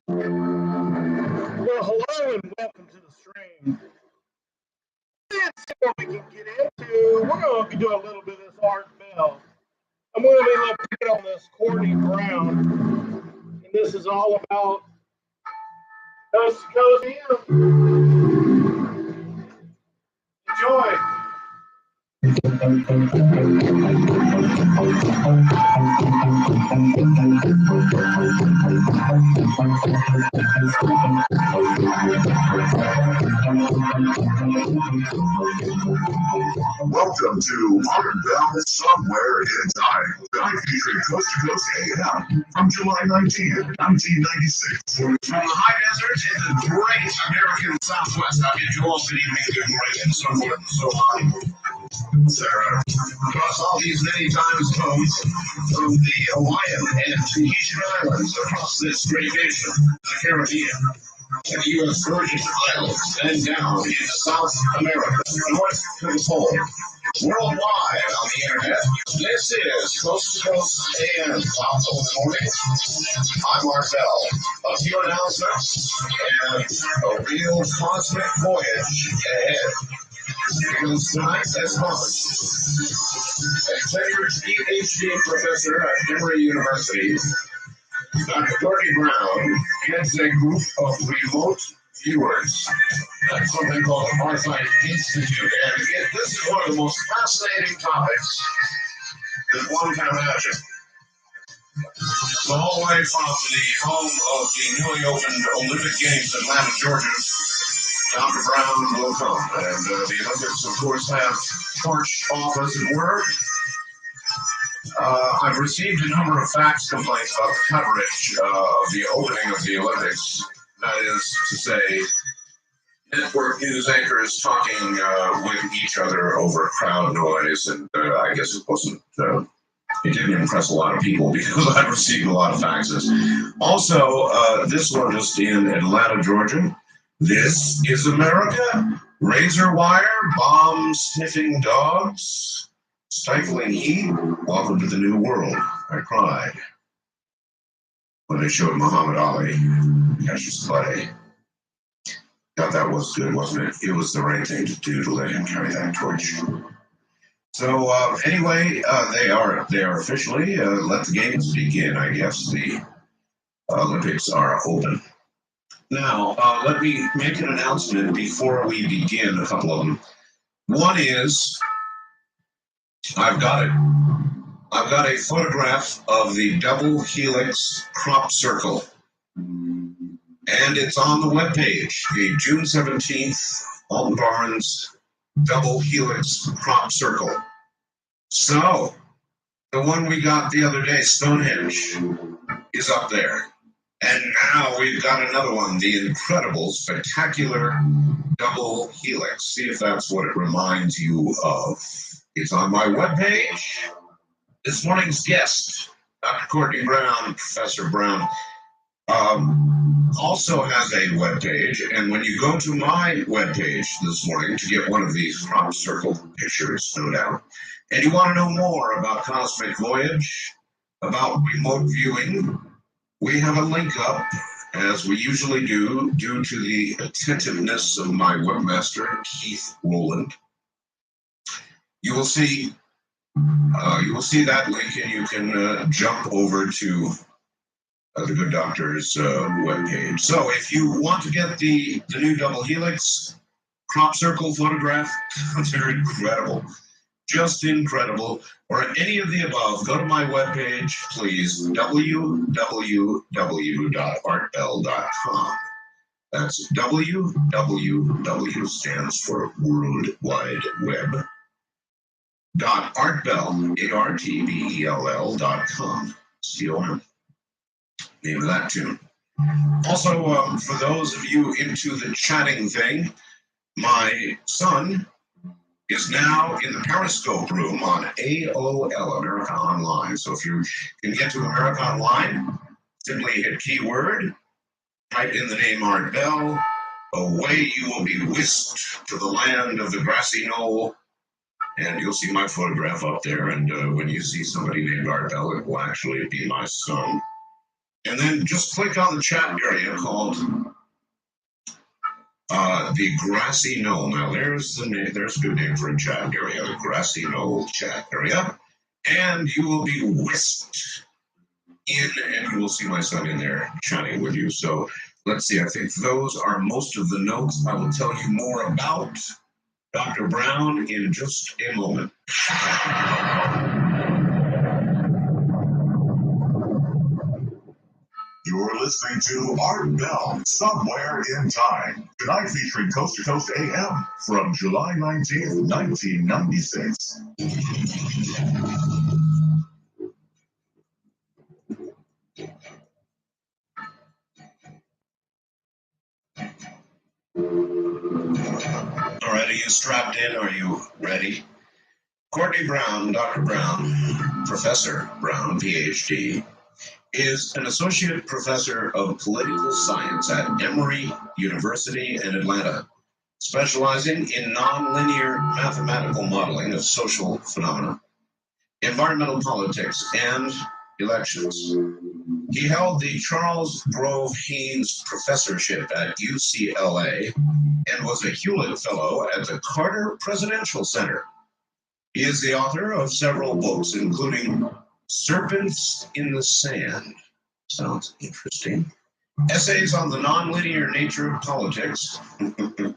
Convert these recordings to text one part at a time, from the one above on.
Well, hello and welcome to the stream. Let's see what we can get into. We're going to do a little bit of this Art Bell. I'm going to be looking on this Courtney Brown, and this is all about Coast to Coast. Enjoy. Welcome to Art Bell Somewhere in Time. I'm featuring Coast to Coast AM from July 19th, 1996. From the high desert to the great American Southwest, I bid you all good evening, good morning, and so forth and so on. Sarah, across all these many time zones, from the Hawaiian and Tahitian Islands across this great nation, the Caribbean, and the U.S. Virgin Islands, and down into South America, north to the pole. Worldwide on the internet, this is Coast to Coast AM, top of the morning. I'm Marcel, a few announcements, and a real cosmic voyage ahead. Because tonight, as promised, a tenured PhD professor at Emory University, Dr. Courtney Brown, heads a group of remote viewers at something called the Farsight Institute. And this is one of the most fascinating topics that one can imagine. So all the way from the home of the newly opened Olympic Games in Atlanta, Georgia, Dr. Brown will come. And the Olympics, of course, have torched off, as it were. I've received a number of fax complaints about the coverage of the opening of the Olympics. That is to say, network news anchors talking with each other over crowd noise, and I guess it wasn't. It didn't impress a lot of people because I've received a lot of faxes. Also, this one just in Atlanta, Georgia. This is America. Razor wire, bomb-sniffing dogs, stifling heat. Welcome to the new world. I cried when they showed Muhammad Ali, Cassius Clay. God, that was good, wasn't it? It was the right thing to do to let him carry that torch. So anyway, they are officially let the games begin. I guess the Olympics are open. Now, let me make an announcement before we begin. A couple of them. One is I've got a photograph of the double helix crop circle, and it's on the webpage. The June 17th Alton Barnes double helix crop circle. So the one we got the other day, Stonehenge, is up there. And now we've got another one, the incredible, spectacular double helix. See if that's what it reminds you of. It's on my webpage. This morning's guest, Dr. Courtney Brown, Professor Brown, also has a webpage. And when you go to my webpage this morning to get one of these crop circle pictures, no doubt, and you want to know more about Cosmic Voyage, about remote viewing, we have a link up, as we usually do, due to the attentiveness of my webmaster, Keith Rowland. You will see that link, and you can jump over to the Good Doctor's webpage. So if you want to get the new double helix crop circle photograph, they're incredible. Just incredible, or any of the above, go to my webpage, please, www.artbell.com. That's www stands for World Wide Web. .artbell, ARTBELL.com. C-O-M. Name of that tune. Also, for those of you into the chatting thing, my son is now in the Periscope room on AOL, America Online. So if you can get to America Online, simply hit keyword, type in the name Art Bell, away you will be whisked to the land of the grassy knoll, and you'll see my photograph up there. And when you see somebody named Art Bell, it will actually be my son. And then just click on the chat area called the Grassy Knoll. Now there's the name, there's a good name for a chat area, the Grassy Knoll chat area. And you will be whisked in, and you will see my son in there chatting with you. So let's see, I think those are most of the notes. I will tell you more about Dr. Brown in just a moment. You're listening to Art Bell, Somewhere in Time. Tonight featuring Coast to Coast AM from July 19th, 1996. All right, are you strapped in? Are you ready? Courtney Brown, Dr. Brown, Professor Brown, PhD, is an associate professor of political science at Emory University in Atlanta, specializing in nonlinear mathematical modeling of social phenomena, environmental politics, and elections. He held the Charles Grove Haynes Professorship at UCLA and was a Hewlett Fellow at the Carter Presidential Center. He is the author of several books, including Serpents in the Sand. Sounds interesting. Essays on the Nonlinear Nature of Politics. And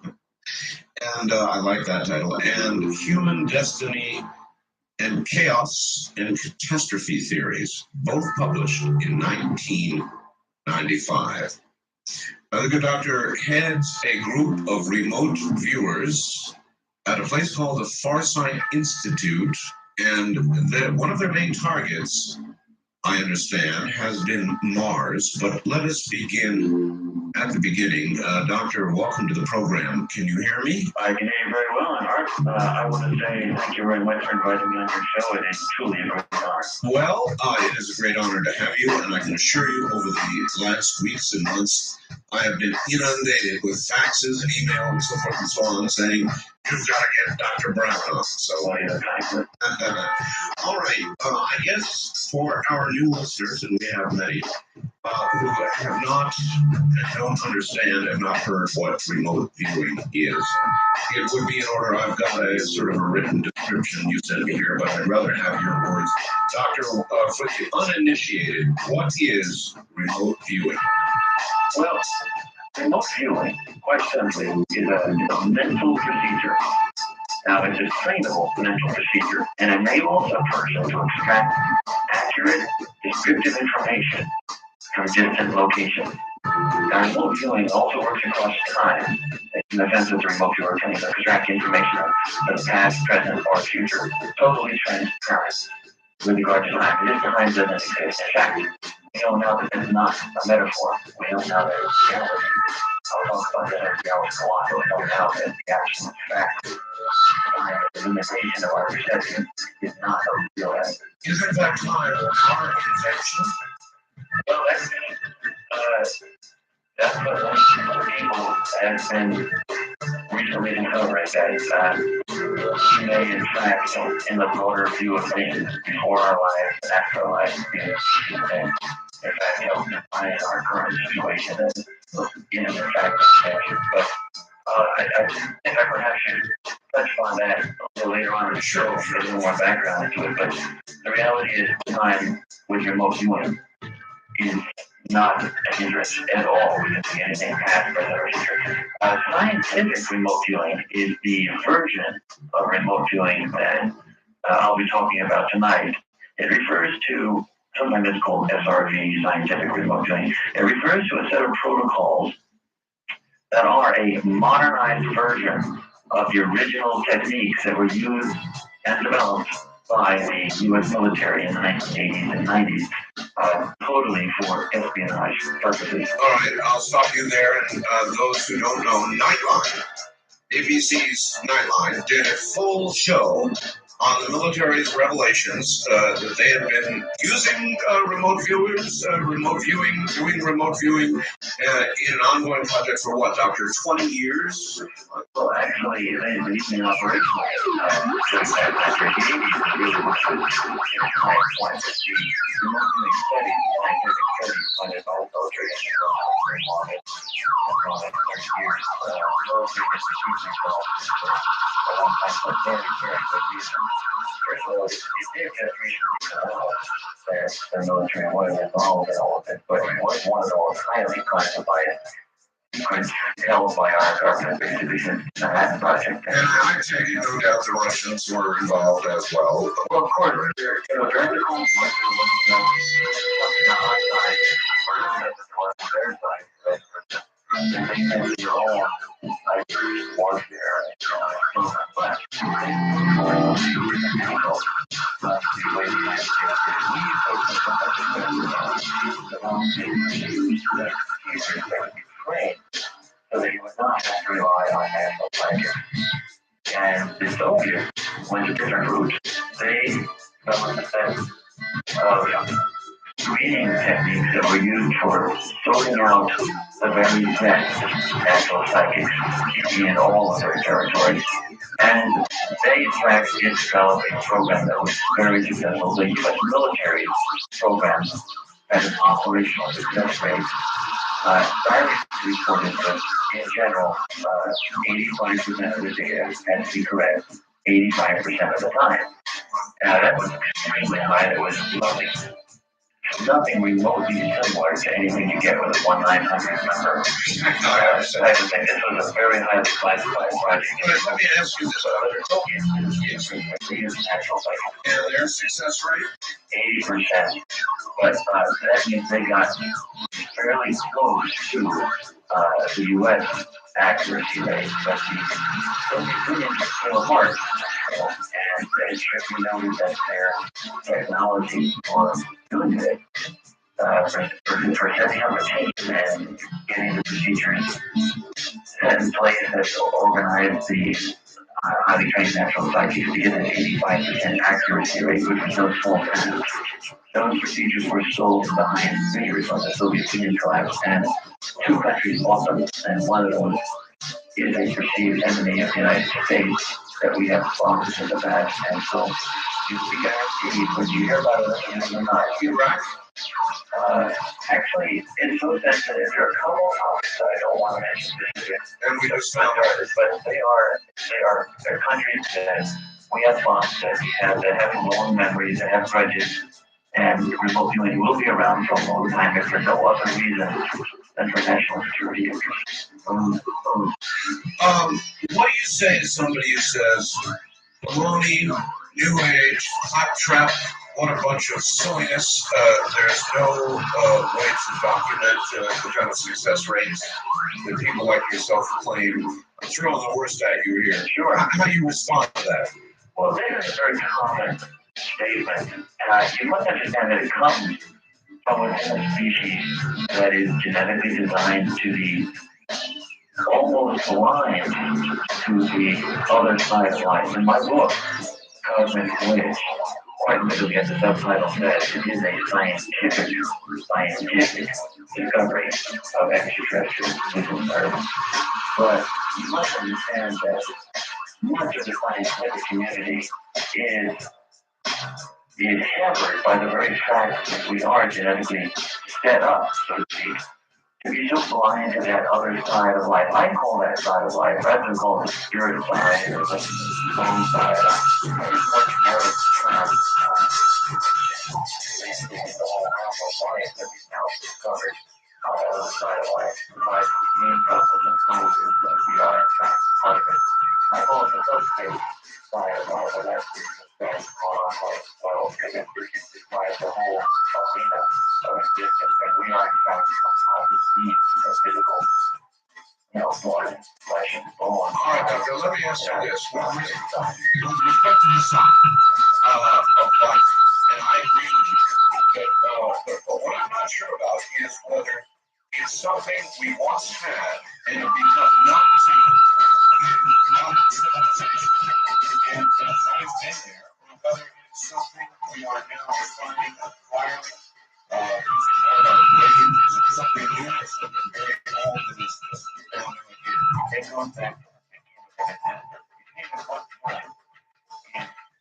I like that title. And Human Destiny and Chaos and Catastrophe Theories, both published in 1995. The good doctor heads a group of remote viewers at a place called the Farsight Institute, and one of their main targets, I understand, has been Mars. But let us begin at the beginning. Doctor, welcome to the program. Can you hear me? I can hear you very well, and Art, I want to say thank you very much for inviting me on your show. It is truly a great honor. Well, it is a great honor to have you, and I can assure you over the last weeks and months, I have been inundated with faxes and email and so forth and so on saying, you've got to get Dr. Brown on. So, all right. I guess for our new listeners, and we have many, who have not, don't understand, have not heard what remote viewing is, it would be in order. I've got a sort of a written description you sent me here, but I'd rather have your words. Doctor, for the uninitiated, what is remote viewing? Well, remote viewing, quite simply, is a mental procedure. Now, it's a trainable mental procedure and enables a person to extract accurate, descriptive information from distant locations. Now, remote viewing also works across time, in the sense that the remote viewer can extract information from the past, present, or future, totally transparent with regard to time. This time doesn't exist. In fact, we know now that it's not a metaphor. We know now that it's reality. I'll talk about that as we always go on, but we know now that the actual fact, the limitation of our perception is not a real essence. Isn't that time our invention? Well, that's what most people have been recently discovering, that we may, in fact, in the broader view of things, before our lives and after our lives, and in fact, help define our current situation and, in fact, expansion. But I think I perhaps should touch on that a little later on in the show, for a little more background into it. But the reality is, time with remote viewing is not an interest at all. We can see anything past, present, or future. Scientific remote viewing is the version of remote viewing that I'll be talking about tonight. It refers to, sometimes it's called SRV, scientific remote viewing. It refers to a set of protocols that are a modernized version of the original techniques that were used and developed by the U.S. military in the 1980s and 90s, totally for espionage purposes. All right, I'll stop you there. And those who don't know, Nightline, ABC's Nightline, did a full show on the military's revelations that they have been using remote viewers, doing remote viewing in an ongoing project for what, Doctor? 20 years? Well, actually, they've been using operational just that after the 80s, really was the high point. The remote viewing studies, scientific studies, funded by the military and the very long for 30 years. The military has been using for a long time for very, very good reason. First of all, it did just recently come out that the military was involved in all of it, but it was one of those highly classified secrets held by our government division in the Manhattan Project. And I take it, no doubt, the Russians were involved as well. Well, of course, during the Cold War, there was something on our side, or something on their side, but they had their own cyber warfare program left. So that you would not have to rely on national fighters. And the Soviets went a different route. They developed a set of screening techniques that were used for sorting out the very best national psychics in all of their territories. And they, in fact, did develop a program that was very successful. The U.S. military program had an operational success rate. Diary reported that, in general, 85% of the data had to be correct 85% of the time. That was extremely high. It was nothing remotely similar to anything you get with a 1-900 number. Type of thing. This was a very highly classified project. Let me ask you this. And their success rate? 80%. But that means they got fairly close to the U.S. accuracy rate, but the Soviet Union fell apart. And it should be noted that their technology for doing it, for setting up a team and getting the procedures set in place that organize the highly trained natural psychics to get an 85% accuracy rate, which was no small task. Those procedures were sold behind fingers when the Soviet Union collapsed, and two countries bought them, and one of them is a perceived enemy of the United States that we have fought in the past, and so you guaranteed when you hear about it or not. Iraq? Actually, it's so sensitive. There are a couple of topics that I don't want to mention specifically. And we just found out. But they're countries that we have fought, that have long memories, that have grudges, and remote viewing will be around for a long time if for no other reason than for national security interests. What do you say to somebody who says, baloney, new age, claptrap, what a bunch of silliness, there's no way to document the kind of success rates that people like yourself claim? I'm throwing the worst at you here. Sure. How do you respond to that? Well, that is a very common statement. You must understand that it comes from within a species that is genetically designed to be almost blind to the other side of life. In my book, Cosmic Voyage, quite literally as the subtitle says, it is a scientific discovery of extraterrestrial visible Earth. But you must understand that much of the scientific community is hampered by the very fact that we are genetically set up, so to speak, to be so blind to that other side of life. I call that side of life, rather than call it the spirit side or the soul side. It's much more term. The whole realm of life that we've now discovered on the other side of life provides main purpose and souls that we are in fact part of it. I call it the subspace side of life, and that's the because it describes the whole arena of existence, and we are in fact composite beings of physical, blood, flesh, and bone. All right, Doctor, let me ask you this. With respect to the sign of life, and I agree with you, but what I'm not sure about is whether it's something we once had and have become numb to in And it's always been there. Whether it's something we are now refining, acquiring, using more of our brain, something new or something very old that is just down here. It goes back to the beginning of it. It came at one time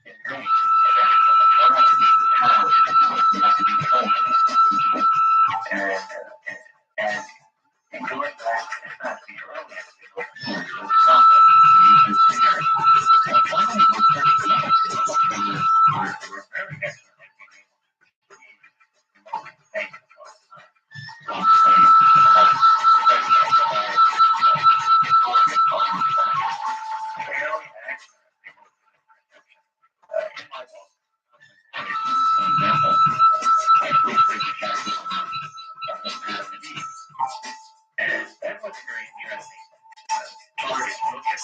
in dreams, and everything. You don't have to be powerful, you have to be trained. And going back, it's not the earliest, it was something you can figure. And finally, we're pretty good. We're very excellent at being able to think all the time. Don't say, because you think about it, all the time. Fairly accurate perception. In my book, for example, I proved the chapter on Adam and Eve. And that was very interesting. Target look at the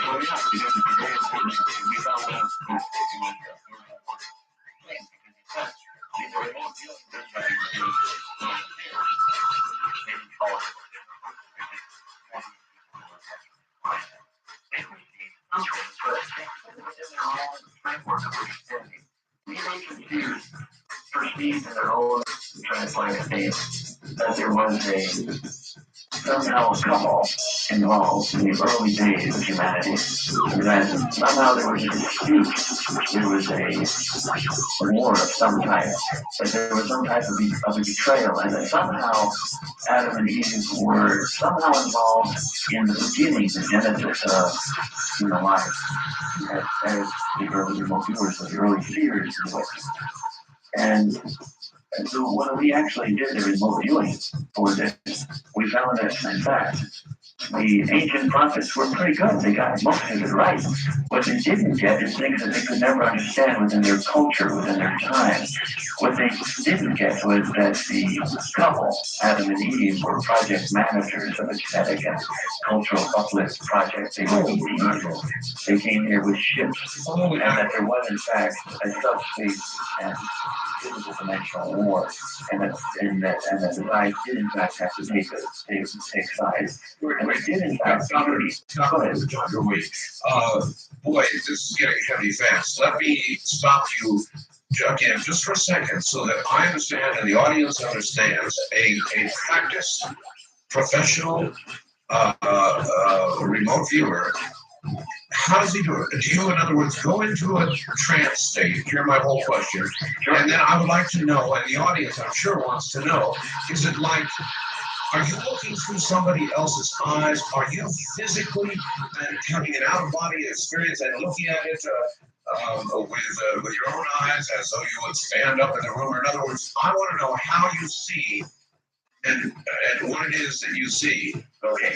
well, yeah, because it's very important. We found out it was a very important thing because it touched. These are all dealing with by they didn't call it framework of understanding. These ancient Jews perceived in their own translated faith that there was somehow a couple involved in the early days of humanity. That somehow there was a dispute, there was a war of some type, that there was some type of a betrayal, and that somehow Adam and Eve were somehow involved in the beginning, the genesis of human life, as the early remote viewers, the early seers do it. And so when we actually did the remote viewing for this, we found that, in fact, the ancient prophets were pretty good. They got most of it right. What they didn't get is things that they could never understand within their culture, within their time. What they didn't get was that the couple, Adam and Eve, were project managers of a genetic and cultural uplift project. They were they came here with ships, and that there was, in fact, a subspace and physical dimensional war, and that the guys did, in fact, have to take sides. And they did, in fact, boy, this is getting heavy fast. Let me stop you again just for a second so that I understand and the audience understands a practiced professional remote viewer. How does he do it? Do you, in other words, go into a trance state? Hear my whole question. And then I would like to know, and the audience I'm sure wants to know, is it like, are you looking through somebody else's eyes? Are you physically having an out-of-body experience and looking at it with your own eyes as though you would stand up in the room? Or in other words, I want to know how you see and what it is that you see. Okay.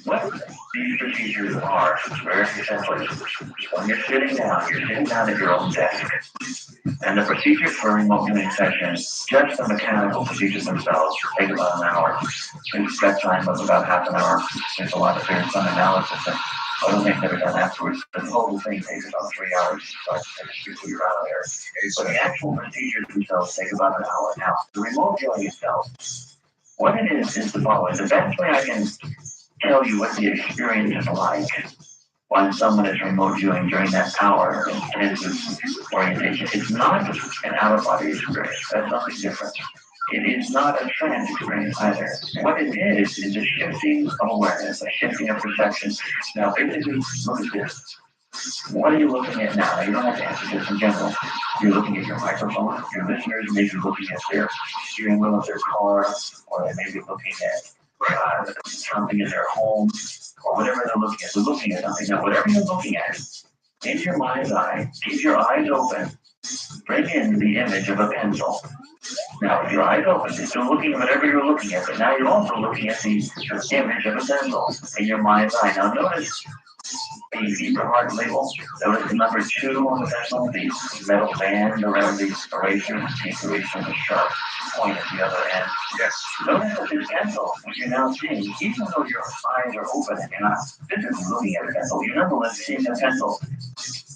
What these procedures are, very essentially, when you're sitting down at your own desk. And the procedures for remote viewing sessions, just the mechanical procedures themselves, take about an hour. And step time of about half an hour. There's a lot of some analysis and other things that are done afterwards. The whole thing takes about 3 hours to start to finish before you're out of there. So the actual procedures themselves take about an hour. Now, the remote viewing itself, what it is the following. The best way I can tell you what the experience is like when someone is remote viewing during that hour of intensive orientation. It's not an out-of-body experience. That's something different. It is not a trance experience either. What it is a shifting of awareness, a shifting of perception. Now, basically, look at this. What are you looking at now? You don't have to answer this in general. You're looking at your microphone. Your listeners may be looking at their steering wheel of their car, or they may be looking at something in their home, or whatever they're looking at. They're looking at something. Now, whatever you're looking at, in your mind's eye, keep your eyes open. Bring in the image of a pencil. Now, with your eyes open, you're still looking at whatever you're looking at, but now you're also looking at the image of a pencil in your mind's eye. Now, notice the Hebrew heart label. Notice the number 2 on the pencil, the metal band around the eraser, the eraser, the sharp point at the other end. Yes. Notice that this pencil, which you're now seeing, even though your eyes are open and you're not physically looking at a pencil, you're nonetheless seeing a pencil.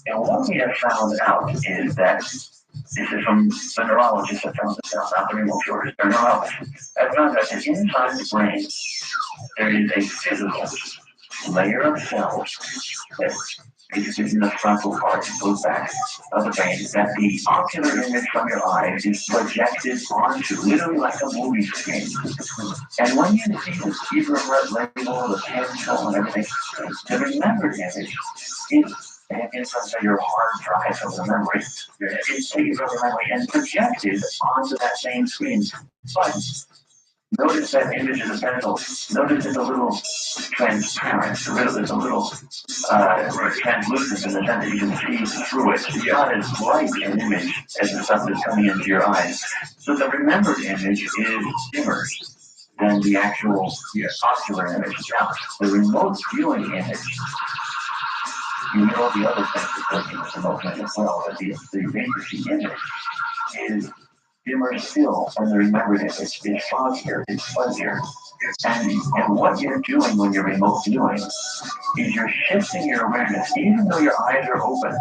And what we have found out is that This is from the neurologist that found this out, not the remote viewers, they're neurologists. I found out that inside the brain, there is a physical layer of cells that is in the frontal part, it goes back of the brain, that the ocular image from your eyes is projected onto, literally like a movie screen. And when you see the fever red label, the pencil and everything, the remembered image is in terms of your hard drive of the memory, it's taken from the memory and projected onto that same screen. But notice that image of the pencil. Notice it's a little transparent. It's a little translucent in the sense that you can see through it. It's not as bright an image as the stuff that's coming into your eyes. So the remembered image is dimmer than the actual ocular image. Now, the remote viewing image, you know the other things that working with remote viewing as well, but the basic image is dimmer still than the remembered image. It's foggier, it's fuzzier. And what you're doing when you're remote viewing is you're shifting your awareness, even though your eyes are open,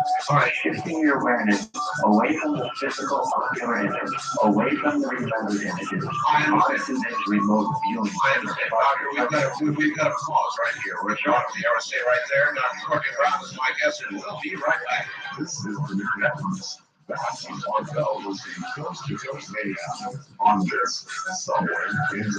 shifting your awareness away from the physical ocular image, away from the remembered images, onto this remote viewing. Doctor, we've got a pause right here. We're short the hour. Stay right there. Dr. Courtney Brown is my guest, and we'll be right back. This is the New Networks. Back on Bell will see Coast to Coast AM on this somewhere in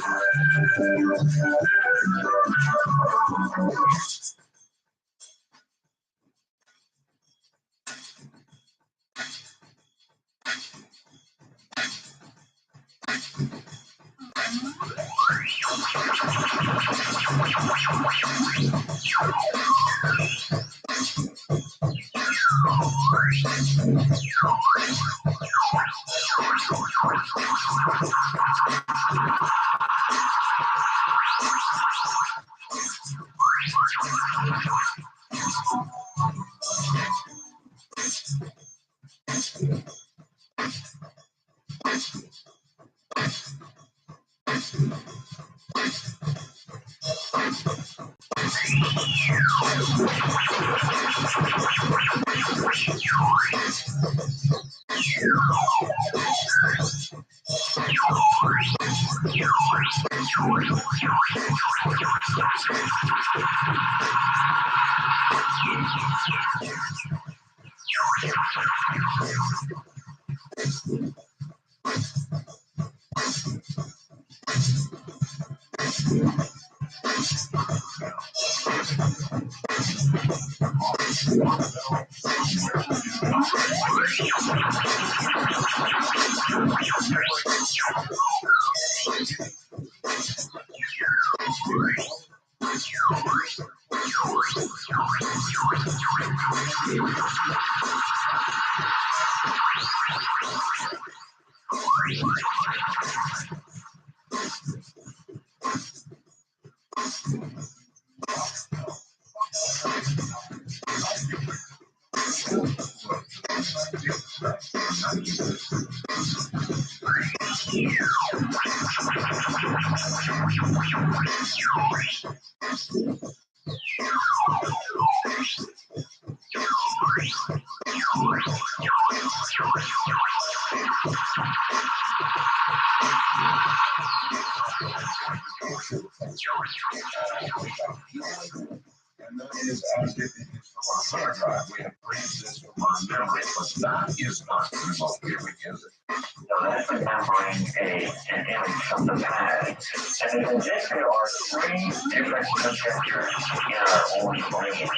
And that is as if it is from our hard drive. We have raised this from our memory, but that is not remote viewing, is it? So that's remembering an image from the past. And in this, there are three different projectors in our own brain.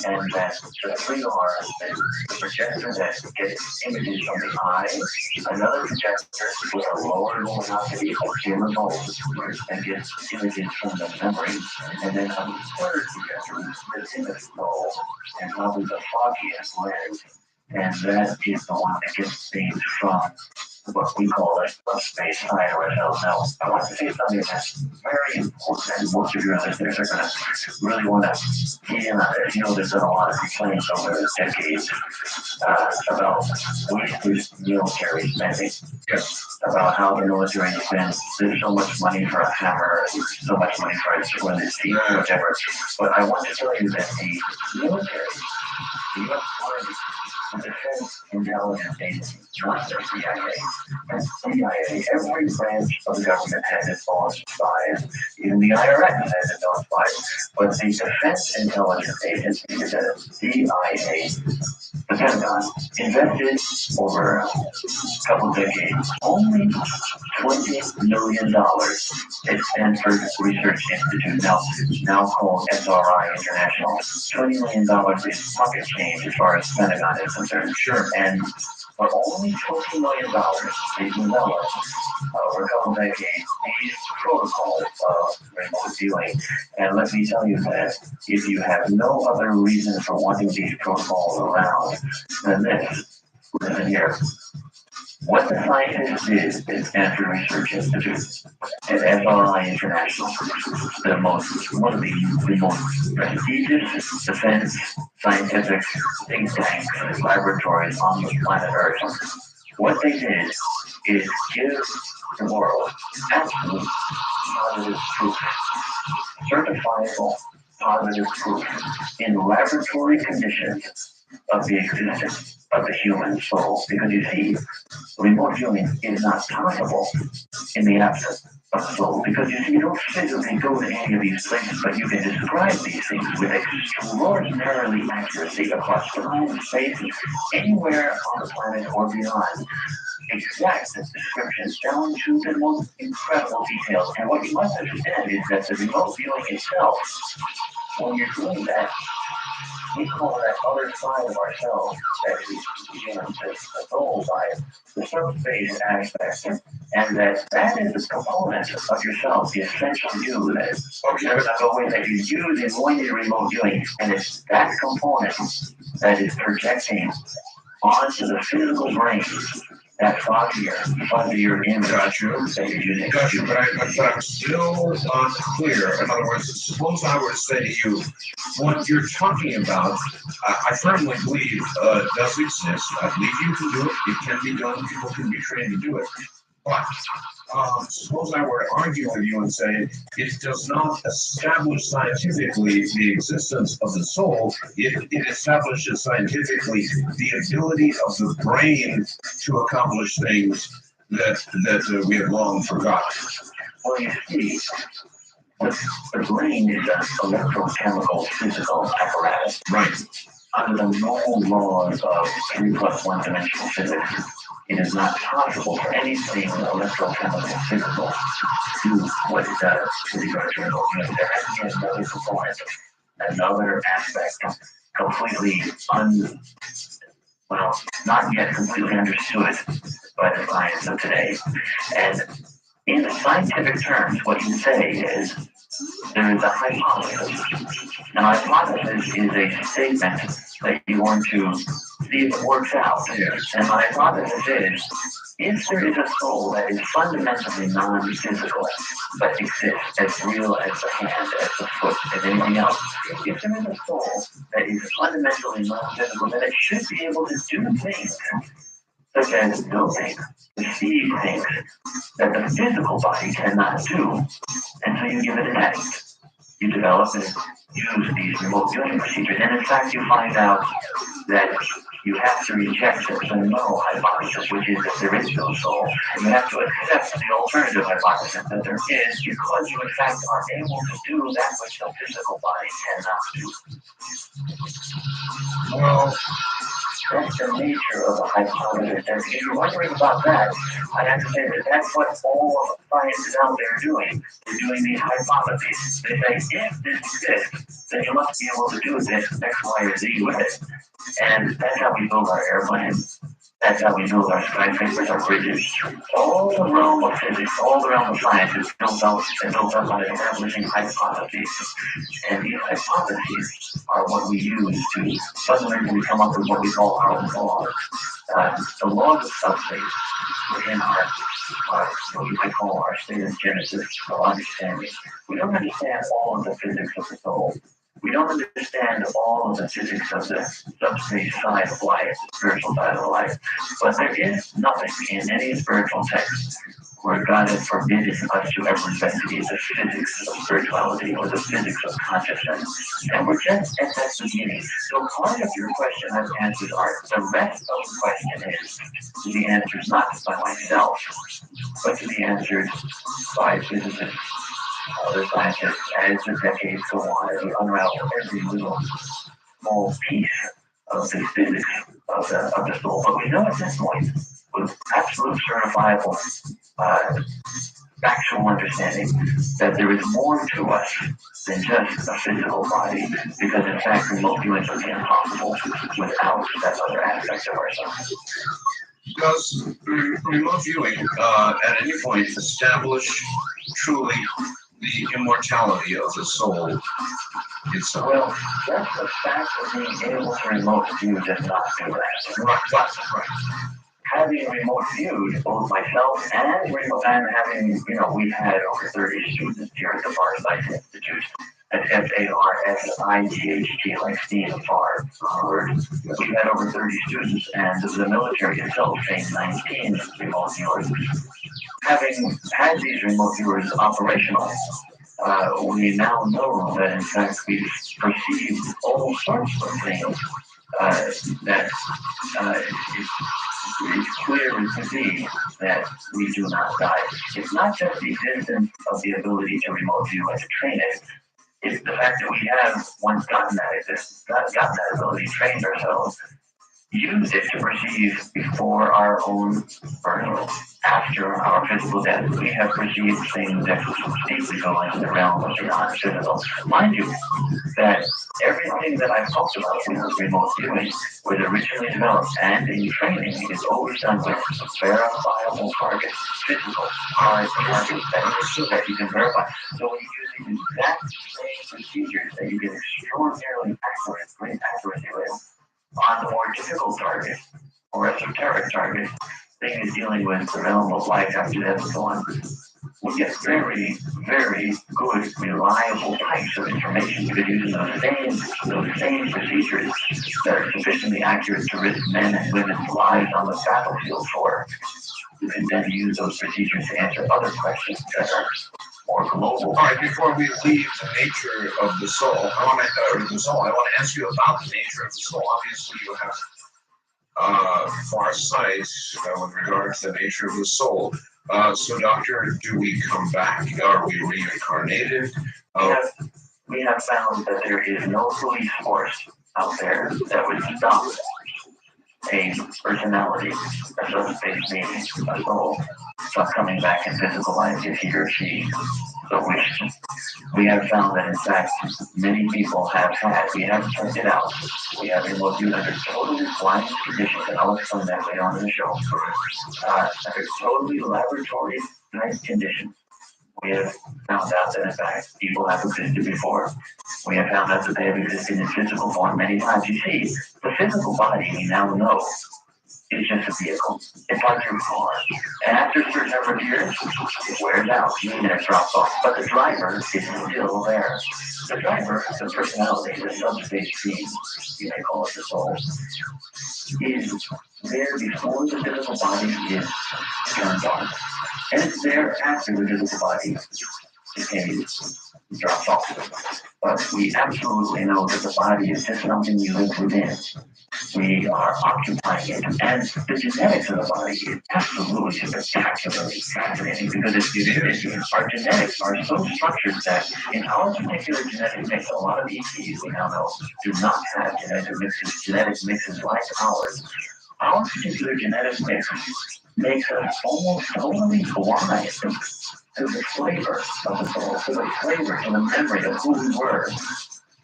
And that the three are the projector that gets images from the eye, another projector with a lower luminosity, a dimmer bulb, and gets images from the memory, and then a third projector that's in the skull, and probably the foggiest lens. And that is the one that gets things from what we call a space side or a hell. Now, I want to say something that's very important, and most of your listeners are going to really want to key in on it. You know, there's been a lot of complaints over the decades about wasteful military spending. Yes. About how the military spends there's so much money for a hammer, so much money for a toilet seat, whatever. But I want to tell you that the military The U.S. Army, the Defense Intelligence Agency, not the CIA. And CIA, every branch of the government has its own spies. Even the IRS has its own spies. But the Defense Intelligence Agency, the DIA, the Pentagon, invested over a couple decades only $20 million at Stanford Research Institute, now called SRI International. $20 million is pocket change as far as Pentagon is concerned. Sure. And for only $20 million, they developed over a couple decades these protocols of remote viewing. And let me tell you that if you have no other reason for wanting these protocols around than this, listen here. What the scientists did at Stanford Research Institute and SRI International, one of the most prestigious defense scientific think tanks, laboratories on the planet Earth, what they did is give the world absolute positive proof, certifiable positive proof in laboratory conditions of the existence of the human soul. Because you see, remote viewing is not possible in the absence of soul. Because you see, you don't physically go to any of these places, but you can describe these things with extraordinarily accuracy across time, space, anywhere on the planet or beyond. Exact descriptions down to the most incredible details. And what you must understand is that the remote viewing itself, when you're doing that, we call that other side of ourselves, that is, the soul side, the subspace aspect, and that is the component of yourself, the essential you that the way that you use in when you're remote viewing, and it's that component that is projecting onto the physical brain. That fuzzier image that you're using. Gotcha, but I'm still unclear. In other words, suppose I were to say to you, what you're talking about, I firmly believe does exist. I believe you can do it. It can be done. People can be trained to do it. But suppose I were to argue with you and say it does not establish scientifically the existence of the soul. It establishes scientifically the ability of the brain to accomplish things that we have long forgotten. Well, you see, the brain is an electrochemical physical apparatus. Right. Under the normal laws of 3 plus 1 dimensional physics, it is not possible for anything electrochemical physical to do what it does to the electrical unit. There has to be another component, another aspect, completely not yet completely understood by the science of today. And in scientific terms, what you say is there is a hypothesis. An hypothesis is a statement that you want to see if it works out. Yes. And my hypothesis is, if there is a soul that is fundamentally non-physical, but exists as real as the hand, as the foot, as anything else, if there is a soul that is fundamentally non-physical, then it should be able to do things such as building, receive things that the physical body cannot do. And so you give it a test. You develop and use these remote viewing procedures. And in fact, you find out that you have to reject the no hypothesis, which is that there is no soul. And you have to accept the alternative hypothesis that there is, because you in fact are able to do that which the physical body cannot do. Well, that's the nature of a hypothesis. And if you're wondering about that, I have to say that that's what all of the science out there doing. They're doing these hypotheses. They say, if this exists, then you must be able to do this X, Y, or Z with it. And that's how we build our airplanes. That's how we build our skyscrapers, our bridges. All the realm of physics, all the realm of science is built up by establishing hypotheses. And these hypotheses are what we use to fundamentally come up with what we call our laws. The laws of subspace within our what we might call our state of genesis of understanding. We don't understand all of the physics of the soul. We don't understand all of the physics of the subspace side of life, the spiritual side of life. But there is nothing in any spiritual text where God had forbidden us to ever investigate the physics of spirituality or the physics of consciousness. And we're just at that beginning. So part of your question I've answered, Art. The rest of the question is to be answered not by myself, but to be answered by physicists, other scientists, as the decades go on, as we unravel every little small piece of the physics of the soul. But we know at this point, with absolute certifiable factual understanding, that there is more to us than just a physical body, because in fact remote viewing would be impossible without that other aspect of ourselves. Does remote viewing at any point establish truly the immortality of the soul itself? Well, just the fact of being able to remote view does not do that. Right. Having remote viewed, both myself and remote, and having, we've had over 30 students here at the Farsight Institute. At FARSIGHT, like Steve Farr word. We've had over 30 students, and the military itself trained 19 remote viewers. Having had these remote viewers operational, we now know that in fact we've perceived all sorts of things that it's clear to see that we do not die. It's not just the existence of the ability to remote view and to train it. It's the fact that we have once gotten that ability, trained ourselves, used it to perceive before our own birth, after our physical death. We have perceived things that deeply go into the realm of the non-physical. Mind you, that everything that I've talked about with remote viewing was originally developed and in training is always done with verifiable targets, physical targets that you can verify. So when you use the exact same procedures that you get extraordinarily accurate, great accuracy with, on the more difficult target or esoteric target, things dealing with the realm of life after death and so on, we get very, very good, reliable types of information because using those same procedures that are sufficiently accurate to risk men and women's lives on the battlefield for. You can then use those procedures to answer other questions that are more global. All right, before we leave the nature of the soul, I want to ask you about the nature of the soul. Obviously, you have far sight with regard to the nature of the soul. So, Doctor, do we come back? Are we reincarnated? We have found that there is no police force out there that would stop a personality, a subspace being, a soul, from coming back in physical life if he or she so wished. We have found that in fact many people have had, we have checked it out, we have remote viewed under totally blind conditions, and I'll explain that later on in the show, under totally laboratory type conditions. We have found out that in fact people have existed before. We have found out that they have existed in physical form many times. You see, the physical body we now know is just a vehicle. It's like your car. And after a certain number of years, it wears out and it drops off. But the driver is still there. The driver, the personality, the subspace being, you may call it the soul, is there before the physical body is turned on. And it's there after the physical body decays, drops off. But we absolutely know that the body is just something you live within. We are occupying it, and the genetics of the body is absolutely spectacularly fascinating because our genetics are so structured that in our particular genetic mix, a lot of ETs we now know do not have genetic mixes like ours. Our particular genetic mix makes us almost totally blind to the flavor of the soul, to the flavor, to the memory of who we were,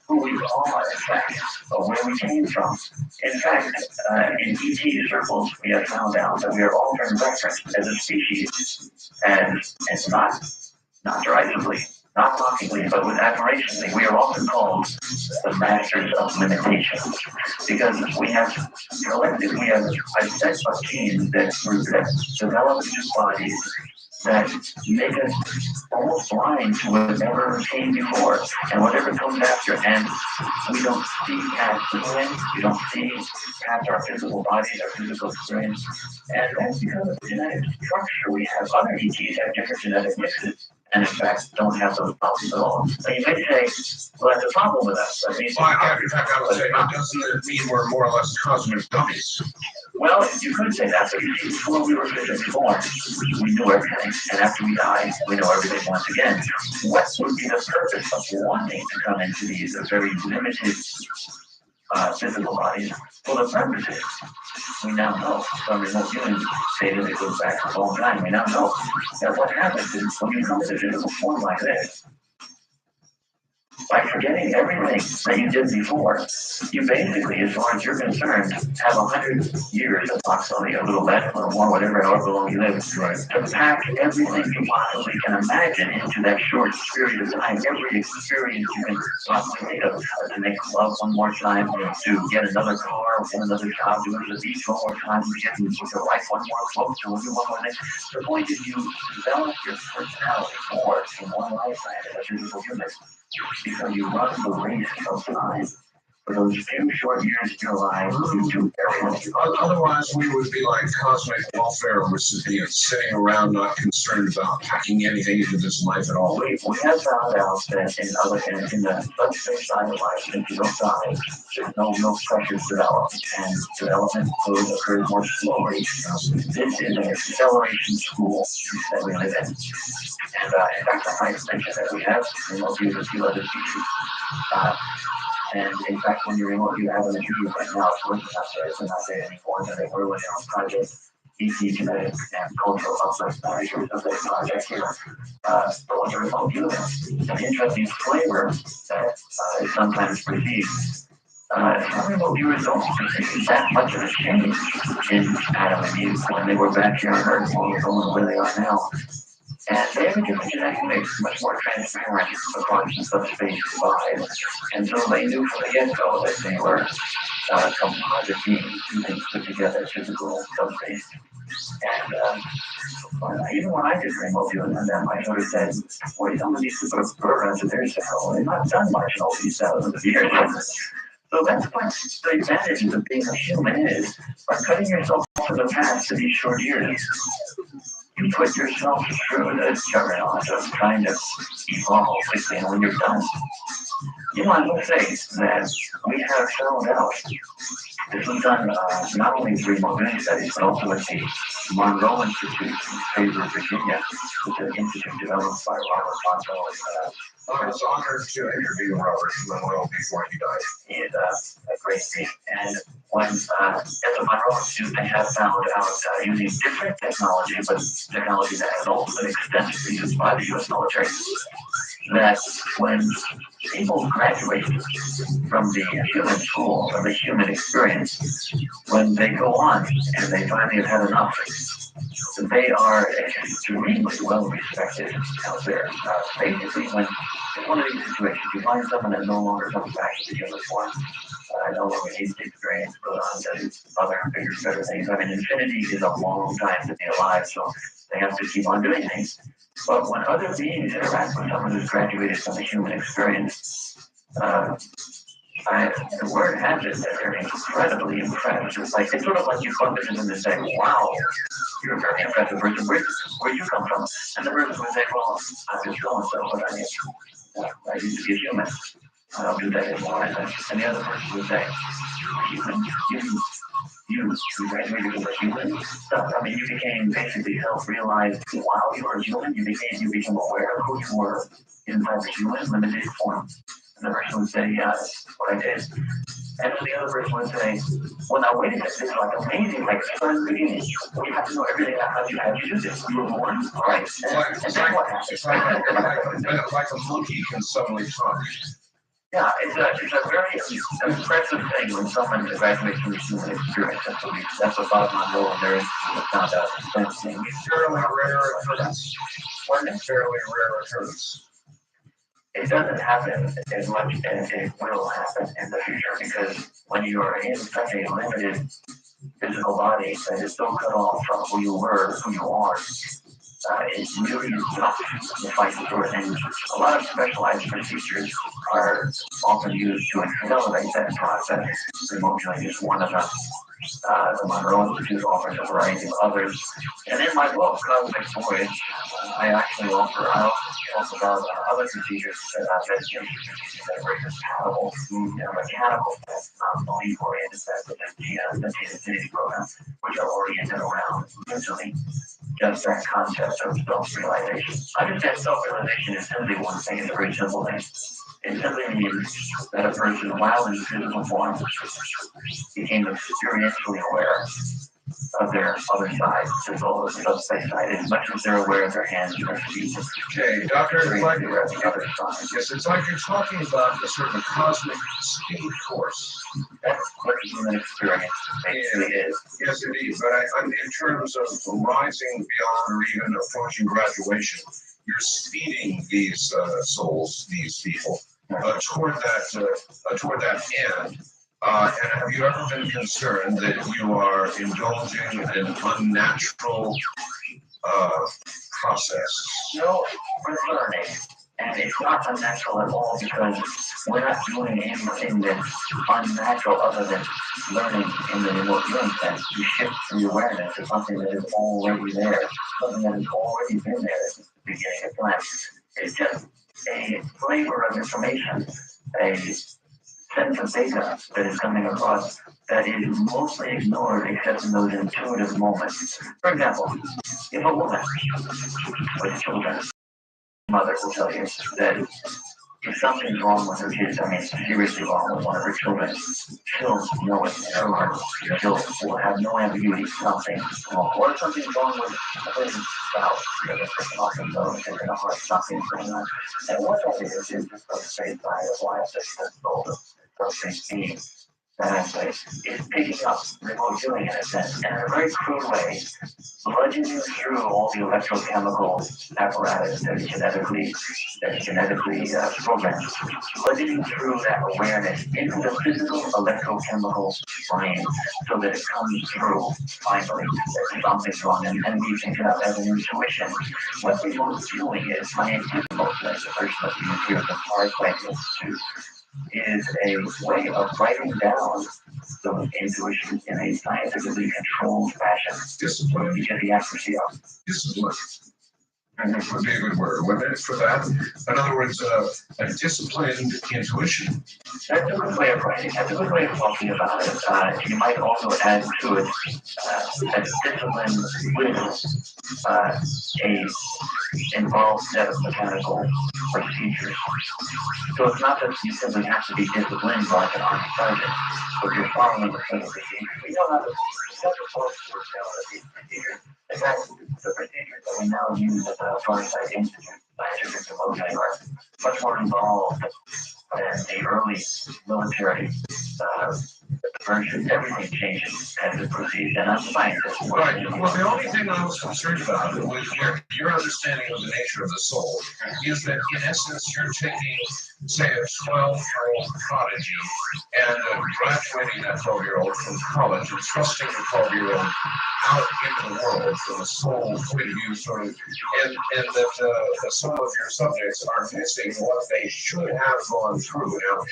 who we are, in fact, or where we came from. In fact, in ET circles, we have found out that we are often referenced as a species, and not derisively, not mockingly, but with admiration. We are often called the masters of limitation, because we have collected, we have a set of genes that develop into bodies that make us almost blind to whatever came before and whatever comes after. And we don't see past the sin, we don't see past our physical bodies, our physical experience. And that's because of the genetic structure we have. Other ETs have different genetic mixes. And in fact, don't have those problems at all. So you may say, well, that's a problem with us. That means In fact, I would say, doesn't it mean we're more or less cosmic dummies? well, you could say that, but you see, before we were physically born, we knew everything, and after we die, we know everything once again. What would be the purpose of wanting to come into these very limited physical bodies? Well, the purpose is, we now know, some remote humans stated it goes back a long time, we now know that what happens is when you come to physical form like this, by forgetting everything that you did before, you basically, as far as you're concerned, have 100 years approximately, a little less, a little more, whatever, however long you live, to pack everything you possibly can imagine into that short period of time, every experience you can possibly think of, to make love one more time, to get another car, get another job, do it to the beach one more time, to get your wife one more clothes, to do one more thing. The point is you develop your personality more in one lifetime as a physical human. Because you run the race of time. For those few short years of your life, you do everything. Otherwise, we would be like cosmic welfare recipients sitting around not concerned about packing anything into this life at all. We have found out that in the subspace side of life, if you don't die, there's no real pressure to develop, and development occurs more slowly. This is an acceleration school that we live in. And in fact, I might mention that we have remote views of a few other species. And in fact, when you're remote, you have them in views right now. It's working out there. It's not there anymore than they were when they were on project ET genetic and cultural uplift managers of this project here. But when you're remote viewing, an interesting flavor that is sometimes perceived. Some remote viewers don't perceive that much of a change in Adam and Eve when they were back here on Earth, where they are now. And they have a different genetic mix, much more transparent across the subspace divide. And so they knew from the get-go that they were composite beings, two things put together, physical subspace. And even when I did remote viewing on them, I sort of said, boy, some of these people are burnt into their cell. They've not done much in all these thousands of years. So that's what the advantage of being a human is. By cutting yourself off from the past to these short years, you put yourself through the juggernaut of trying to evolve quickly, and when you're done, you know, I will say that we have found out, this was done not only through remote viewing studies, but also at the Monroe Institute in Fayetteville, Virginia, which is an institute developed by Robert Monroe. I was honored to interview Robert Monroe before he died. He is a great man. And when at the Monroe Institute, they have found out using different technology, but technology that has also been extensively used by the U.S. military, that when people graduate from the human school, from the human experience, when they go on and they finally have had enough, they are extremely well respected out there. Basically, when in one of these situations, you find someone that no longer comes back to the human form, no longer needs the experience, goes on to other bigger, better things. I mean, infinity is a long time to be alive, so they have to keep on doing things. But when other beings interact with someone who's graduated from the human experience, the word has it that they're incredibly impressed. It's like, it's sort of like you bump into them and say, wow, you're a very impressive person. Where'd you come from? And the person would say, well, I'm just so-and-so, but I used to be a human. I don't do that anymore. And the other person would say, you graduated from a human stuff. I mean, you became basically self-realized while you were a human. You became aware of who you were inside the human limited form. And the person would say, yeah, that's what I did. And then the other person would say, well, now wait a minute, this is like amazing, like from the beginning. We have to know everything about how you do this. You were born, all right. And then what happened? It's like a monkey can suddenly talk. Yeah, it's a very impressive thing when someone graduates from the human experience. That's what Bob Monroe and their found out. Fairly rare occurrence. Fairly rare occurrence. It doesn't happen as much as it will happen in the future, because when you are in such a limited physical body that is so cut off from who you were, who you are, It really is tough to fight through it. And a lot of specialized procedures are often used to accelerate that process. Remote viewing is one of them. The Monroe Institute offers a variety of others. And in my book, Cosmic Voyage, I actually also talk about other procedures that are very compatible, mechanical tests, not belief-oriented tests, such as the Infinity program, which are oriented around usually just that concept of self-realization. Understand self-realization is simply one thing, it's a very simple thing. It simply means that a person, while in physical form, became experientially aware of their other side, the soul of the subspace side, as much as they're aware of their hands and their feet. Okay, Doctor, it's like, Aware of the other side. yes, it's like you're talking about a sort of a cosmic speed course. That's what human experience basically is. Yes, indeed. But in terms of rising beyond or even approaching graduation, you're speeding these souls, these people, toward that end. And have you ever been concerned that you are indulging in an unnatural process? No, we're learning. And it's not unnatural at all because we're not doing anything that's unnatural other than learning in the remote viewing sense. You shift the awareness to something that is already there, something that has already been there since the beginning of time. It's just a flavor of information, a sense of data that is coming across that is mostly ignored except in those intuitive moments. For example, if a woman with children, mother will tell you that if something's wrong with her kids, I mean seriously wrong with one of her children, she'll know it in her heart. She'll have no ambiguity, something wrong. Or if something's wrong with a person's spouse, if they're talking about it in her heart, something's going on. And what that is just the straight side of life that's soul of being. That aspect is picking up remote viewing in a sense, and in a very crude way, bludgeoning through all the electrochemical apparatus that's genetically programmed, bludgeoning through that awareness into the physical electrochemical brain so that it comes through finally that something's wrong and we pick it up as an intuition. What remote viewing is, scientific remote viewing, the version of the here at the Hard Science Institute, is a way of writing down those intuitions in a scientifically controlled fashion. Discipline. You get the accuracy of Discipline. Would be a good word, wouldn't it, for that? In other words, a disciplined intuition. That's a good way of writing. That's a good way of talking about it. You might also add to it a discipline with a involved set of mechanical procedures. So it's not that you simply have to be disciplined like an army sergeant, but you're following the same procedures. We don't have to follow these procedures. In fact, the procedures that we now use at the Farsight Institute, scientific devotion, are much more involved than the early military version. Everything changes as it proceeds, and I'm scientist. Right. Well, the only thing I was concerned about with your understanding of the nature of the soul is that, in essence, you're taking, say, a 12-year-old prodigy and graduating that 12-year-old from college and thrusting the 12-year-old out into the world from a soul point of view, sort of, and that some of your subjects are missing what they should have gone through. Now,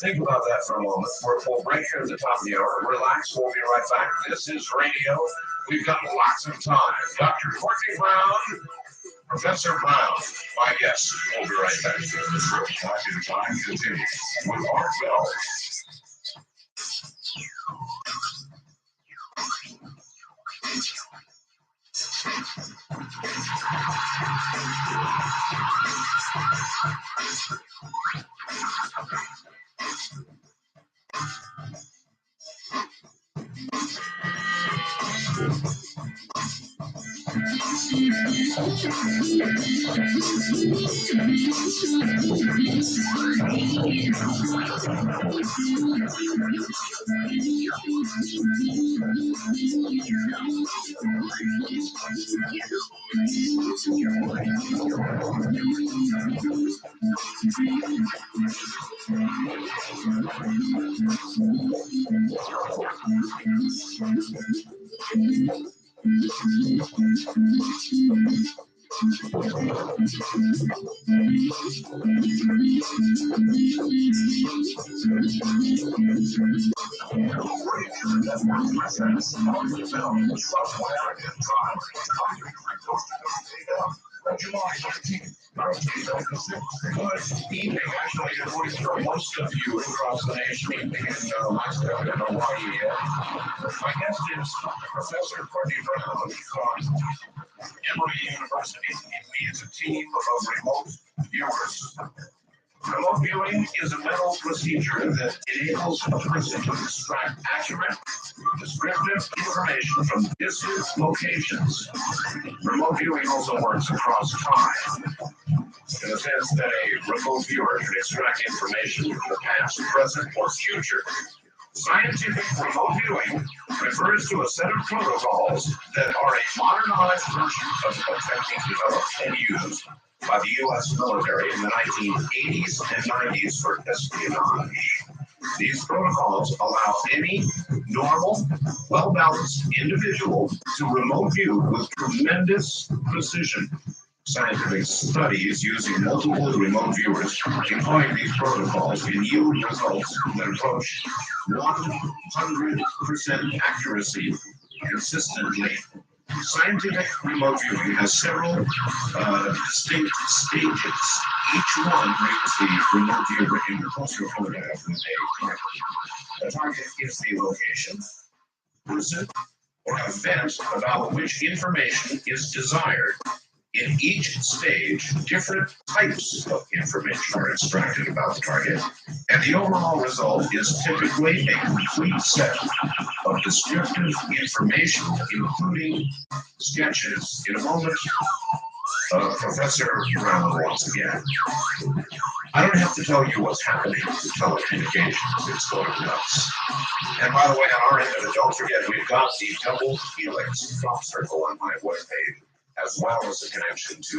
think about that for a moment. We'll break here at the top of the hour. Relax. We'll be right back. This is radio. We've got lots of time. Dr. Courtney Brown, Professor Brown, my guest. We'll be right back. Time continues with Art Bell. July 19th, 1996. Good evening. Actually, good morning for most of you across the nation, evening in Alaska and Hawaii. My guest is Professor Courtney Brown from Emory University. He leads a team of remote viewers. Remote viewing is a mental procedure that enables a person to extract accurate, descriptive information from distant locations. Remote viewing also works across time, in the sense that a remote viewer can extract information from the past, present, or future. Scientific remote viewing refers to a set of protocols that are a modernized version of a technique developed and used by the U.S. military in the 1980s and 90s for espionage. These protocols allow any normal, well-balanced individual to remote view with tremendous precision. Scientific studies using multiple remote viewers employing these protocols can yield results that approach 100% accuracy consistently. Scientific remote viewing has several distinct stages. Each one brings the remote viewer into closer contact with a target. The target is the location, person, or event about which information is desired. In each stage, different types of information are extracted about the target, and the overall result is typically a complete set of descriptive information, including sketches. In a moment, Professor Brown once again. I don't have to tell you what's happening with telecommunications. It's going nuts. And by the way, on our end of it, don't forget, we've got the double helix crop circle on my webpage, as well as a connection to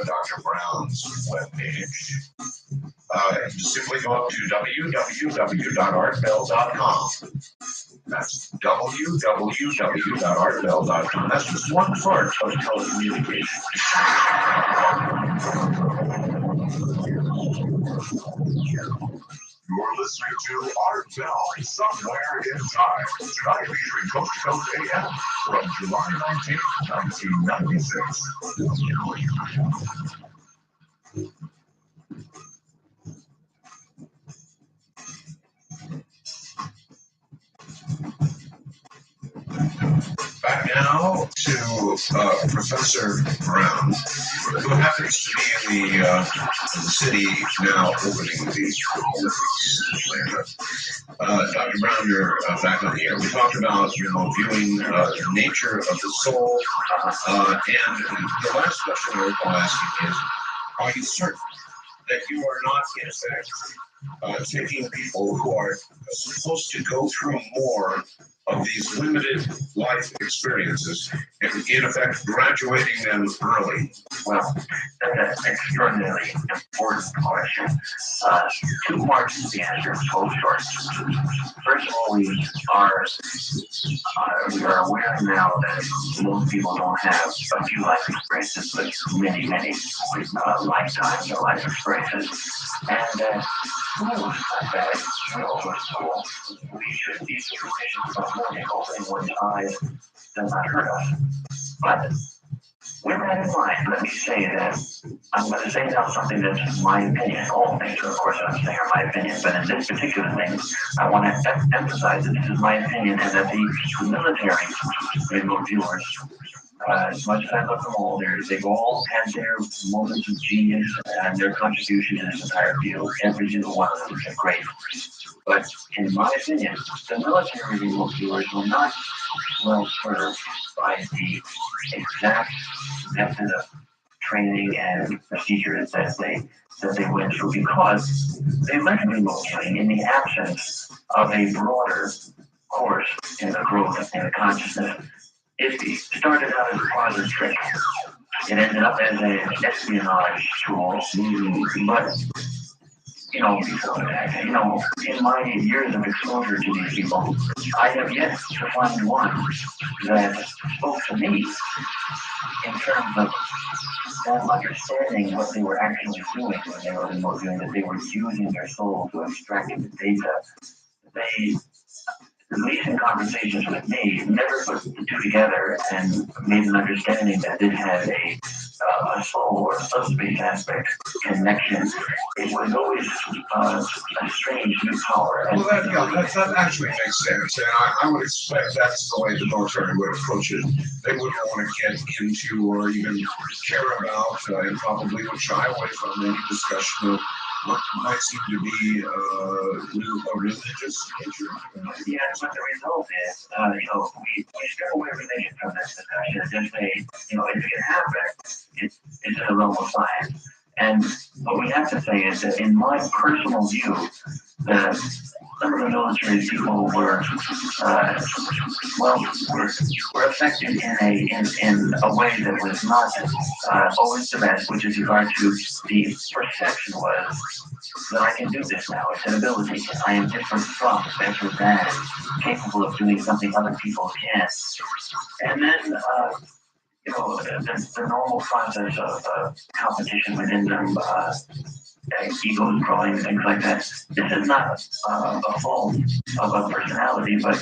Dr. Brown's webpage. Simply go up to www.artbell.com. That's www.artbell.com. That's just one part of telecommunications. You're listening to Art Bell, Somewhere in Time. Tonight featuring Coast to Coast AM from July 19th, 1996. Back now to Professor Brown, who happens to be in the city now opening the Olympics. Dr. Brown, you're back on the air. We talked about viewing the nature of the soul, and the last question I recall asking is, are you certain that you are not, in effect, taking people who are supposed to go through more of these limited life experiences and, in effect, graduating them early? Well, that's an extraordinarily important question. Two parts to the answer, both short. First of all, we are aware now that most people don't have a few life experiences, but many lifetimes of life experiences. And school is not bad. School, we should be sufficient for learning, opening one's eyes does not hurt us. But with that in mind, let me say that I'm going to say now something that's my opinion. All things, of course, I'm saying are my opinion, but in this particular thing, I want to emphasize that this is my opinion and that the military remote viewers, as much as I love them all, they've all had their moments of genius and their contribution in this entire field. Every single one of them is great. But in my opinion, the military remote viewers will not well served by the exact method of training and procedures that they went through, because they learned remote viewing in the absence of a broader course in the growth and the consciousness. It started out as a closet trick. It ended up as an espionage tool, but in my years of exposure to these people, I have yet to find one that spoke to me in terms of them understanding what they were actually doing when they were remote viewing, that they were using their soul to extract the data. They, at least in conversations with me, never put the two together and made an understanding that this had a soul or subspace aspect connection. It was always a strange new power. Well, that actually makes sense, and I would expect that's the way the military would approach it. They wouldn't want to get into or even care about, and probably would shy away from any discussion of what might seem to be a religious nature. Yeah, but the result is, we stray away religion from this discussion and just say, if it can happen, it's in the realm of science. And what we have to say is that in my personal view, that some of the military people were affected in a way that was not always the best, which is regard to the perception was that I can do this now. It's an ability. I am different from, better than, capable of doing something other people can't. And then the normal process of competition within them, egos growing, things like that. This is not a fault of a personality, but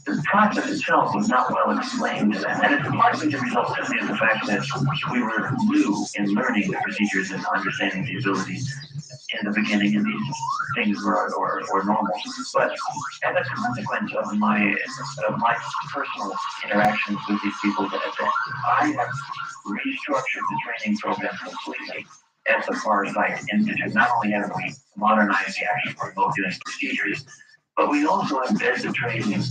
the process itself was not well explained to them. And it's likely to result simply in the fact that we were new in learning the procedures and understanding the abilities in the beginning, and these things were normal. But as a consequence of my personal interactions with these people, that I have restructured the training program completely at the Far Site Institute. Not only have we modernized the actual remote viewing procedures, but we also embed the training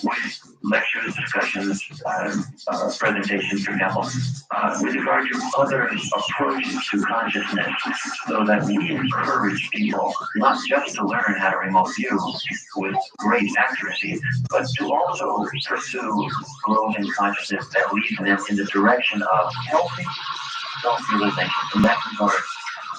with lectures, discussions, presentations, for example, with regard to other approaches to consciousness, so that we encourage people not just to learn how to remote view with great accuracy, but to also pursue growth in consciousness that leads them in the direction of healthy self-realization. In that regard,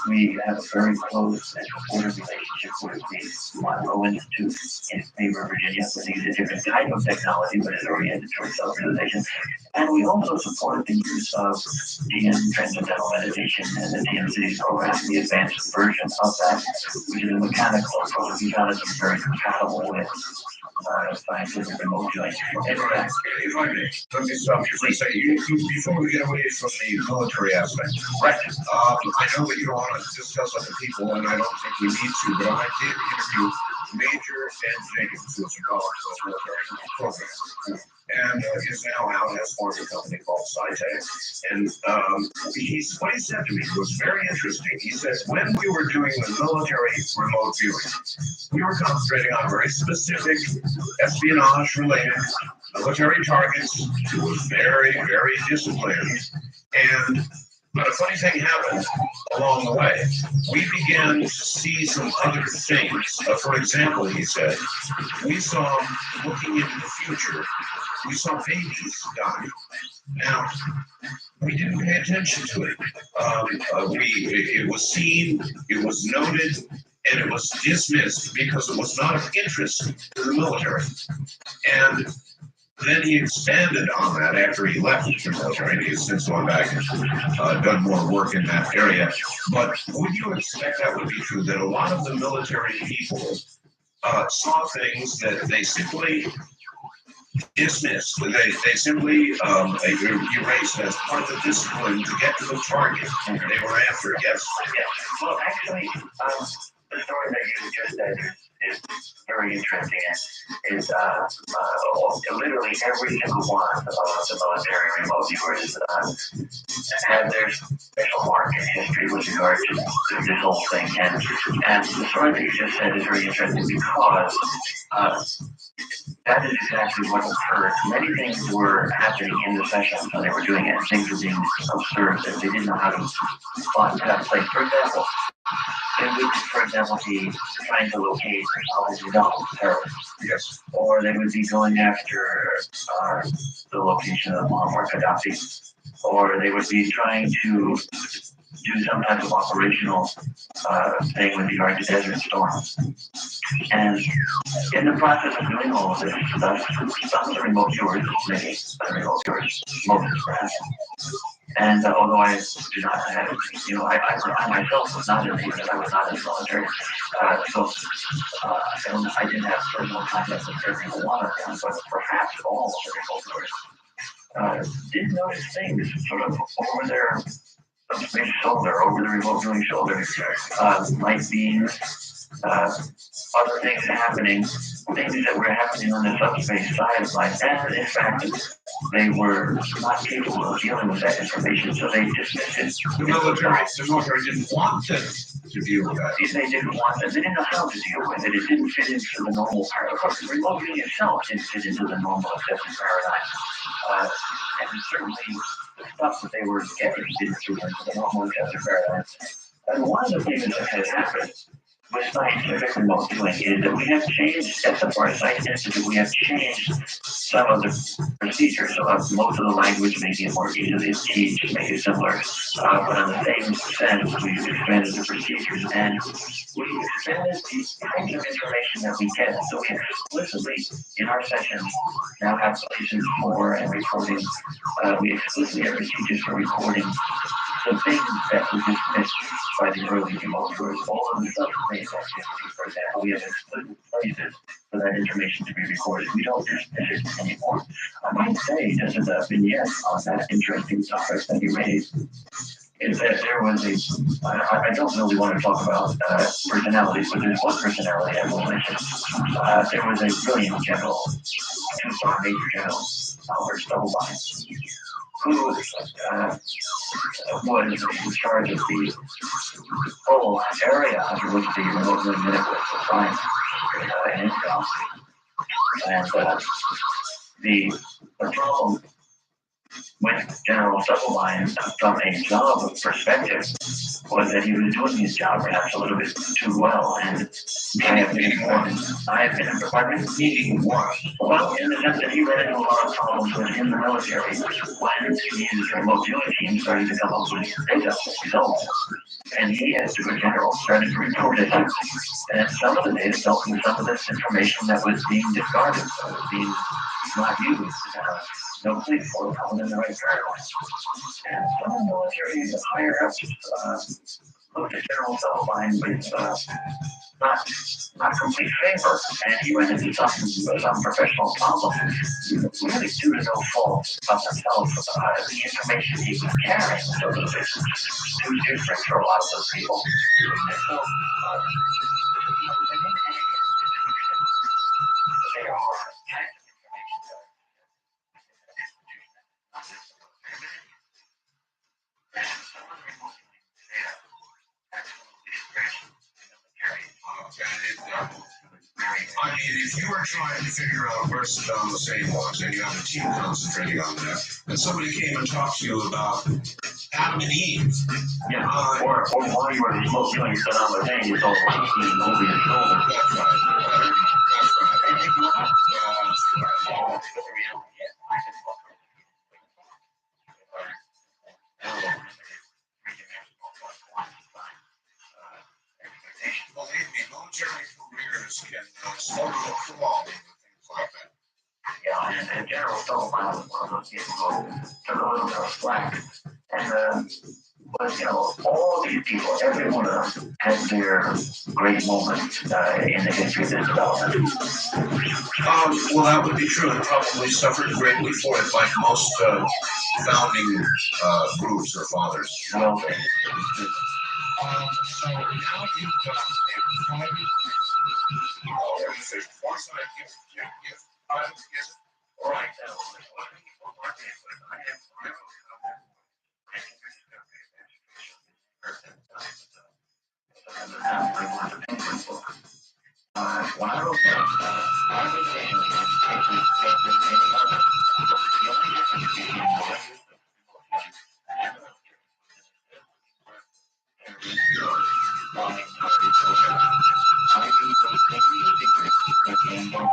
we have a very close and supportive relationship with the Monroe Institute in Faber, Virginia, which is a different type of technology, but is oriented towards self-realization. And we also support the use of DM, Transcendental Meditation, and the TMC program, the advanced version of that, which is a mechanical approach. We found it very compatible with scientific remote viewing. In fact, If I may, let me stop you for a second. Before we get away from the military aspect, right. I know that you don't want to discuss other people, and I don't think we need to, but I did interview Major Ed Jenkins, who is a college military program, and is now out as part of a company called SciTech. And what he said to me was very interesting. He said, when we were doing the military remote viewing, we were concentrating on very specific espionage-related military targets. It was very, very disciplined. But a funny thing happened along the way. We began to see some other things. For example, he said, we saw, looking into the future, we saw babies die. Now, we didn't pay attention to it. It was seen, it was noted, and it was dismissed because it was not of interest to the military. And then he expanded on that after he left the military, and he has since gone back and done more work in that area. But would you expect that would be true, that a lot of the military people saw things that they simply dismissed, they simply erased as part of the discipline to get to the target they were after? Yes. Well, actually, the story that you just said is very interesting, and is literally every single one of the military remote viewers had their special mark in history with regard to this whole thing. And the story that you just said is very interesting because that is exactly what occurred. Many things were happening in the sessions when they were doing it. Things were being observed that they didn't know how to spot and have place. For example, they would, be trying to locate terrorists. Yes. Or they would be going after the location of Muammar Gaddafi. Or they would be trying to do some type of operational thing with regard to Desert Storm. And in the process of doing all of this stuff, some of the remote viewers, many the remote viewers, most perhaps. And although I do not have, I myself was not in the unit, I was not in the military, I didn't have personal contact with every one of them, but perhaps all of the remote viewers did notice things sort of over their subspace shoulder, over the remote viewing shoulder, light beams, other things happening, things that were happening on the subspace side of life, and in fact, they were not capable of dealing with that information, so they dismissed it. The military didn't want to view that. They didn't want it. They didn't know how to deal with it. It didn't fit into the normal paradigm. The remote viewing itself didn't fit into the normal assessment paradigm. And certainly, the stuff that they were getting didn't fit into the normal assessment paradigm. And one of the things that has happened with scientific remote viewing is that we have changed, at the Forest Science Institute, we have changed some of the procedures. So most of the language, making it more easy to teach, make it simpler. But in the same sense, we've expanded the procedures and we've expanded the kinds of information that we get. So we explicitly, in our sessions, now have places for and recording. We explicitly have procedures for recording the things that were dismissed by the early remote viewers, all of the subspace activities, for example, we have explicit places for that information to be recorded. We don't dismiss it anymore. I might say, just as a vignette on that interesting topic that you raised, is that there was I don't really want to talk about personalities, but there's one personality I will mention. There was a brilliant general, two-star major general, Albert Stubblebine, who was in charge of the whole area under which the remote viewing unit was assigned in Intel. And the problem with General Stubblebine from a job perspective was that he was doing his job perhaps a little bit too well, and I have been informed, I've been needing more. Well, in the sense that he ran into a lot of problems within the military when his remote viewing team started to come up with data results. And he, as to a general, started to report it. And some of the data dealt with some of this information that was being discarded, that was being not used. No police were coming in the right paradigm. And some of the military higher ups looked at General Stubblebine with not complete favor, and he went into some professional problem, really due to no fault of himself. The information he was carrying was too different for a lot of those people. And so, they are I mean, if you were trying to figure out where Saddam Hussein was and you have a team concentrating on that, and somebody came and talked to you about Adam and Eve. Yeah, or while you were remote viewing Saddam Hussein, you told him over your shoulder. That's right. Believe me, military careers can slow to a crawl and things like that. Yeah, and General Stubblebine was one of those people who took a little bit of slack. And but all these people, every one of them, had their great moments in the history of this development. Well, that would be true, and probably suffered greatly for it, like most founding groups or fathers. Well, So now you've got a private. All right. When I wrote that, I was saying any other. The only difference between the way I use those same secrets that came from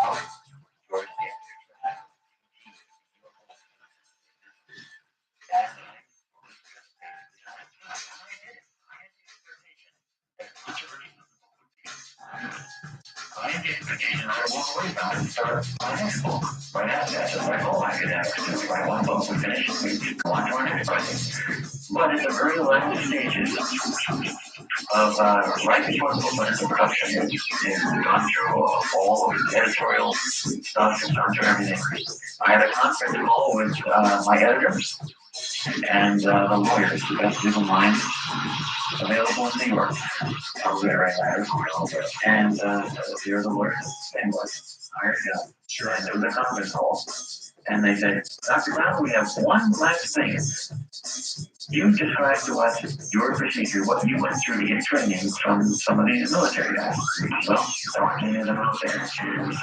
towards the And I walked away from it and started my next book. Right after that, just like all academics do. Write one book, we finish, we go on to our next project. But at the very last stages of right before the book went into production, and gone through all of the editorial stuff and gone through everything, I had a conference call with my editors and the lawyers, the best legal minds available in New York. I was there right now. And here are the lawyers. And what? Hired gun. Sure. And there was a conference call. And they said, Dr. Brown, we have one last thing. You described to us your procedure, what you went through to get training from some of these military guys. Well, there aren't any of them out there. And